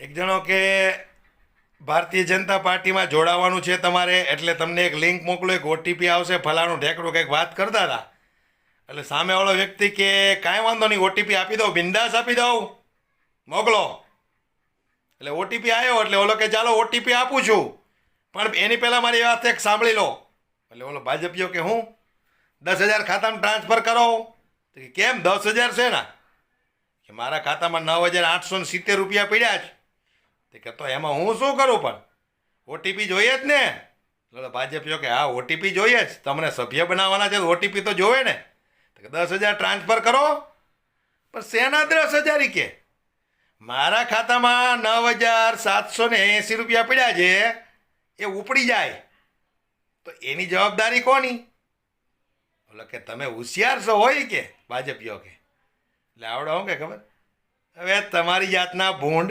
એક જણો કે ભારતીય જનતા પાર્ટીમાં જોડાવાનું છે તમારે, એટલે તમને એક લિંક મોકલો, એક ઓટીપી આવશે, ફલાણું ઢેકડું કંઈક વાત કરતા હતા. એટલે સામેવાળો વ્યક્તિ કે કાંઈ વાંધો નહીં, ઓટીપી આપી દઉં, બિંદાસ આપી દઉં, મોકલો. એટલે ઓટીપી આવ્યો એટલે ઓલો કે ચાલો ઓટીપી આપું છું, પણ એની પહેલાં મારી વાત એક સાંભળી લો. એટલે ઓલો ભાજપીઓ કે હું 10,000 ખાતામાં ટ્રાન્સફર કરો. તો કે કેમ 10,000 છે ને? કે મારા ખાતામાં 9,870 રૂપિયા પડ્યા છે. તે કે તો એમાં હું શું કરું, પણ ઓટીપી જોઈએ જ ને. એટલે ભાજપીઓ કે હા ઓટીપી જોઈએ જ, તમને સભ્ય બનાવવાના છે તો ઓટીપી તો જોવે ને. તો કે 10,000 ટ્રાન્સફર કરો. પણ શેના 10,000 કે મારા ખાતામાં 9,780 રૂપિયા પડ્યા છે, એ ઉપડી જાય તો એની જવાબદારી કોની? એટલે કે તમે હોશિયાર છો હોય કે ભાજપીઓ કે. એટલે આવડો શું કે ખબર, હવે તમારી જાતના ભૂંડ